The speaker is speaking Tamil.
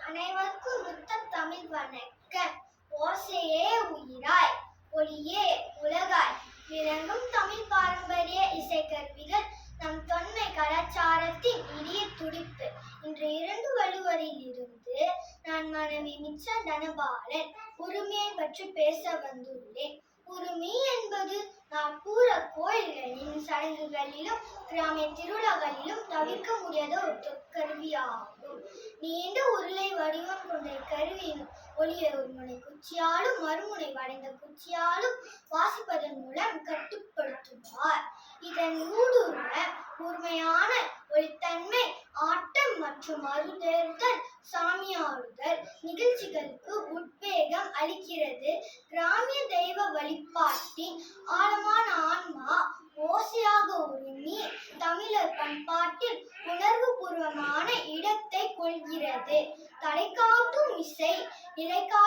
அனைவருக்கும் முத்த தமிழ் வணக்கம். ஓசையே உயிராய் ஒளியே உலகாய் விளங்கும் தமிழ் பாரம்பரிய இசைக்கருவிகள் நம் தொன்மை கலாச்சாரத்தின் இனிய துடிப்பு. இன்று 2 வள்ளுவரில் இருந்து நான் மனைவி மிச்ச தனபாலன் உரிமையை பற்றி பேச வந்துள்ளேன். உரிமை என்பது நாட்புற கோயில்களின் சடங்குகளிலும் கிராமிய திருவிழாக்களிலும் தவிர்க்க முடியாத ஒரு தொற்கருவியாகும். நீண்ட உருளை வடிவம் கொண்ட இக்கருவியின் ஒலியை ஒரு முனை குச்சியாலும் மறுமுனை வளைந்த குச்சியாலும் வாசிப்பதன் மூலம் கட்டுப்படுத்துவார். இதன் ஊடுருவ கூர்மையான ஒளித்தன்மை ஆட்டம் மற்றும் அருதேறுதல் சாமியாடுதல் நிகழ்ச்சிகளுக்கு உத்வேகம் அளிக்கிறது. கிராமிய தெய்வ வழிபாட்டின் ஆழமான ஆன்மா ஓசையாக உரிமை தமிழர் பண்பாட்டில் உணர்வு பூர்வமான இடத்தை கொள்கிறது. தலைக்காட்டும் இசை நிலைக்கா